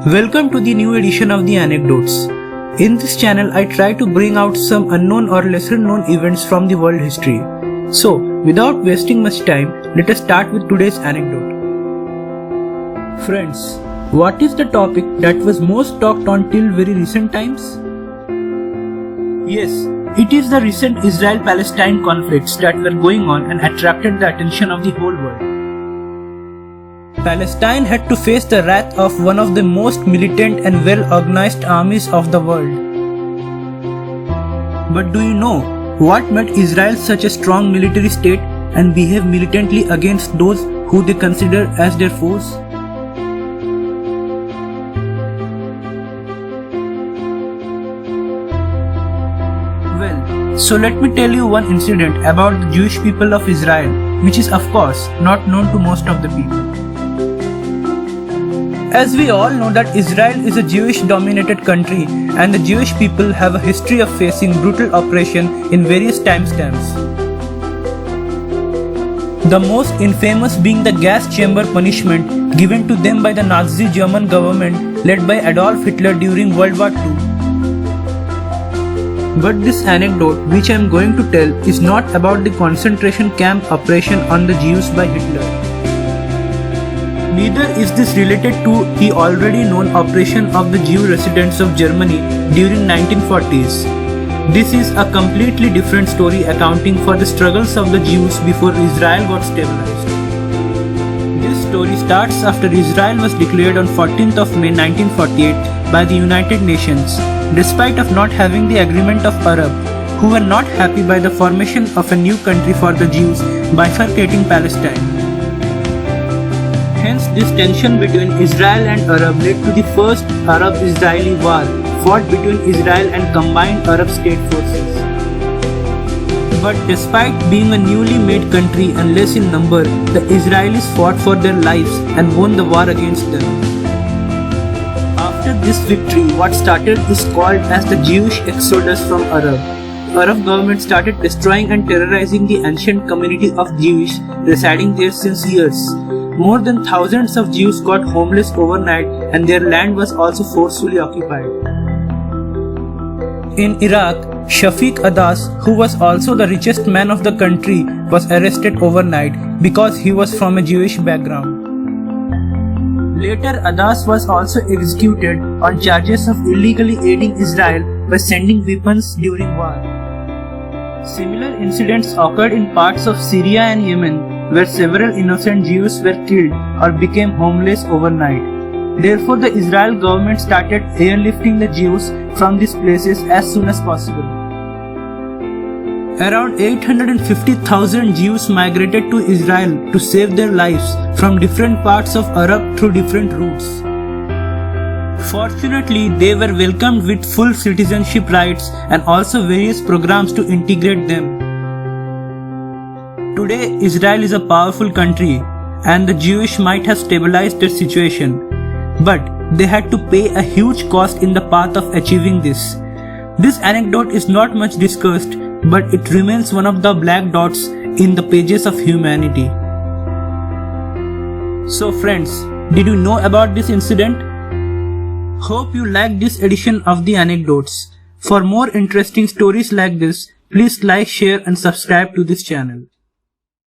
Welcome to the new edition of the Anecdotes. In this channel, I try to bring out some unknown or lesser known events from the world history. So, without wasting much time, let us start with today's anecdote. Friends, what is the topic that was most talked on till very recent times? Yes, it is the recent Israel-Palestine conflicts that were going on and attracted the attention of the whole world. Palestine had to face the wrath of one of the most militant and well-organized armies of the world. But do you know what made Israel such a strong military state and behave militantly against those who they consider as their foes? Well, so let me tell you one incident about the Jewish people of Israel, which is of course not known to most of the people. As we all know that Israel is a Jewish-dominated country and the Jewish people have a history of facing brutal oppression in various timestamps. The most infamous being the gas chamber punishment given to them by the Nazi German government led by Adolf Hitler during World War II. But this anecdote which I am going to tell is not about the concentration camp operation on the Jews by Hitler. Neither is this related to the already known oppression of the Jew residents of Germany during 1940s. This is a completely different story accounting for the struggles of the Jews before Israel got stabilized. This story starts after Israel was declared on 14th of May 1948 by the United Nations, despite of not having the agreement of Arab, who were not happy by the formation of a new country for the Jews bifurcating Palestine. Hence, this tension between Israel and Arab led to the first Arab-Israeli war fought between Israel and combined Arab state forces. But despite being a newly made country and less in number, the Israelis fought for their lives and won the war against them. After this victory, what started is called as the Jewish exodus from Arab. Arab government started destroying and terrorizing the ancient community of Jews residing there since years. More than thousands of Jews got homeless overnight and their land was also forcefully occupied. In Iraq, Shafiq Adas, who was also the richest man of the country, was arrested overnight because he was from a Jewish background. Later, Adas was also executed on charges of illegally aiding Israel by sending weapons during war. Similar incidents occurred in parts of Syria and Yemen, where several innocent Jews were killed or became homeless overnight. Therefore, the Israel government started airlifting the Jews from these places as soon as possible. Around 850,000 Jews migrated to Israel to save their lives from different parts of Arab through different routes. Fortunately, they were welcomed with full citizenship rights and also various programs to integrate them. Today, Israel is a powerful country and the Jewish might have stabilized their situation, but they had to pay a huge cost in the path of achieving this. This anecdote is not much discussed, but it remains one of the black dots in the pages of humanity. So friends, did you know about this incident? Hope you liked this edition of the Anecdotes. For more interesting stories like this, please like, share and subscribe to this channel.